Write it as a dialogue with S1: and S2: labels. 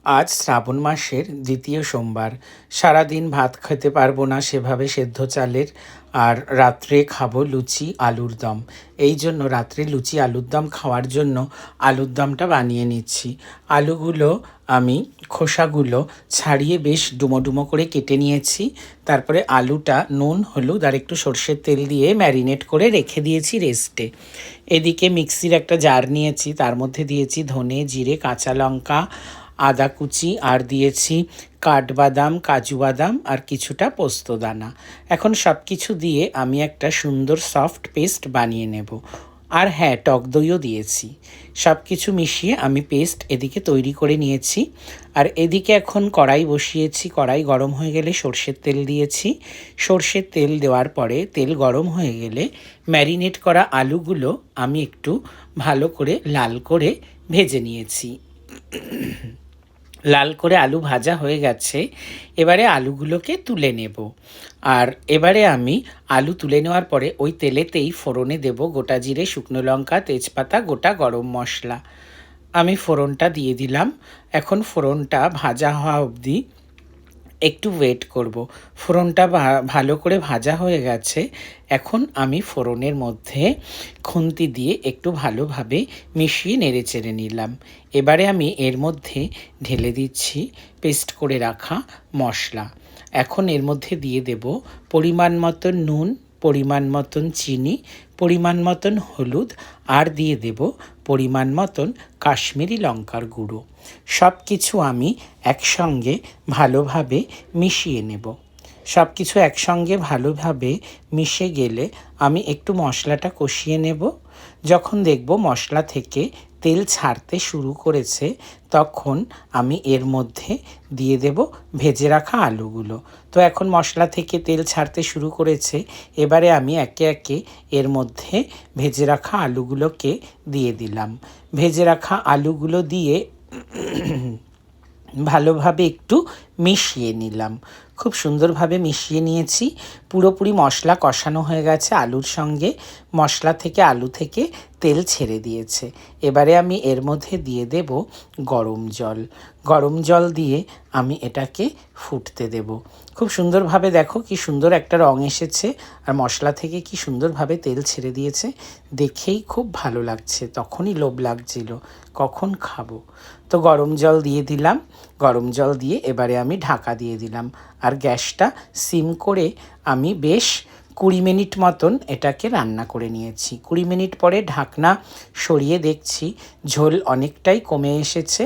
S1: আজ শ্রাবণ মাসের দ্বিতীয় সোমবার। সারাদিন ভাত খেতে পারবো না সেভাবে সেদ্ধ চালের, আর রাত্রে খাবো লুচি আলুর দম। এই জন্য রাত্রে লুচি আলুর দম খাওয়ার জন্য আলুর দমটা বানিয়ে নিচ্ছি। আলুগুলো আমি খোসাগুলো ছাড়িয়ে বেশ ডুমো ডুমো করে কেটে নিয়েছি। তারপরে আলুটা নুন হলুদ আর একটু সর্ষের তেল দিয়ে ম্যারিনেট করে রেখে দিয়েছি রেস্টে। এদিকে মিক্সির একটা জার নিয়েছি, তার মধ্যে দিয়েছি ধনে জিরে কাঁচা লঙ্কা আদা কুচি আর দিয়েছি কাঠবাদাম কাজু বাদাম আর কিছুটা পোস্তদানা। এখন সব কিছু দিয়ে আমি একটা সুন্দর সফট পেস্ট বানিয়ে নেব। আর হ্যাঁ, টক দইও দিয়েছি। সব কিছু মিশিয়ে আমি পেস্ট এদিকে তৈরি করে নিয়েছি। আর এদিকে এখন কড়াই বসিয়েছি, কড়াই গরম হয়ে গেলে সর্ষের তেল দিয়েছি। সর্ষের তেল দেওয়ার পরে তেল গরম হয়ে গেলে ম্যারিনেট করা আলুগুলো আমি একটু ভালো করে লাল করে ভেজে নিয়েছি। লাল করে আলু ভাজা হয়ে গেছে, এবারে আলুগুলোকে তুলে নেব। আর এবারে আমি আলু তুলে নেওয়ার পরে ওই তেলেতেই ফোড়নে দেব গোটা জিরে শুকনো লঙ্কা তেজপাতা গোটা গরম মশলা। আমি ফোড়নটা দিয়ে দিলাম। এখন ফোড়নটা ভাজা হওয়া অবধি একটু ওয়েট করব। ফোড়নটা ভালো করে ভাজা হয়ে গেছে। এখন আমি ফোড়নের মধ্যে খুন্তি দিয়ে একটু ভালোভাবে মিশিয়ে নেড়ে চেড়ে নিলাম। এবারে আমি এর মধ্যে ঢেলে দিচ্ছি পেস্ট করে রাখা মশলা। এখন এর মধ্যে দিয়ে দেব পরিমাণ মতন নুন, পরিমাণ মতন চিনি, পরিমাণ মতন হলুদ আর দিয়ে দেব পরিমাণ মতন কাশ্মীরি লঙ্কার গুঁড়ো। সব কিছু আমি একসঙ্গে ভালোভাবে মিশিয়ে নেব। সব কিছু একসঙ্গে ভালোভাবে মিশে গেলে আমি একটু মশলাটা কষিয়ে নেব। যখন দেখব মশলা থেকে তেল ছাড়তে শুরু করেছে, তখন আমি এর মধ্যে দিয়ে দেব ভেজে রাখা আলুগুলো। তো এখন মশলা থেকে তেল ছাড়তে শুরু করেছে, এবারে আমি একে একে এর মধ্যে ভেজে রাখা আলুগুলোকে দিয়ে দিলাম। ভেজে রাখা আলুগুলো দিয়ে ভালোভাবে একটু মিশিয়ে নিলাম। খুব সুন্দরভাবে মিশিয়ে নিয়েছি। পুরোপুরি মশলা কষানো হয়ে গেছে আলুর সঙ্গে। মশলা থেকে আলু থেকে তেল ছেড়ে দিয়েছে। এবারে আমি এর মধ্যে দিয়ে দেব গরম জল। গরম জল দিয়ে আমি এটাকে ফুটতে দেব। খুব সুন্দরভাবে দেখো কি সুন্দর একটা রং এসেছে, আর মশলা থেকে কি সুন্দরভাবে তেল ছেড়ে দিয়েছে। দেখেই খুব ভালো লাগছে, তখনই লোভ লাগছিল কখন খাবো। তো গরম জল দিয়ে দিলাম। গরম জল দিয়ে এবারে আমি ঢাকা দিয়ে দিলাম। আর গ্যাসটা সিম করে আমি বেশ 20 মিনিট মতন এটাকে রান্না করে নিয়েছি। 20 মিনিট পরে ঢাকনা সরিয়ে দেখছি ঝোল অনেকটাই কমে এসেছে।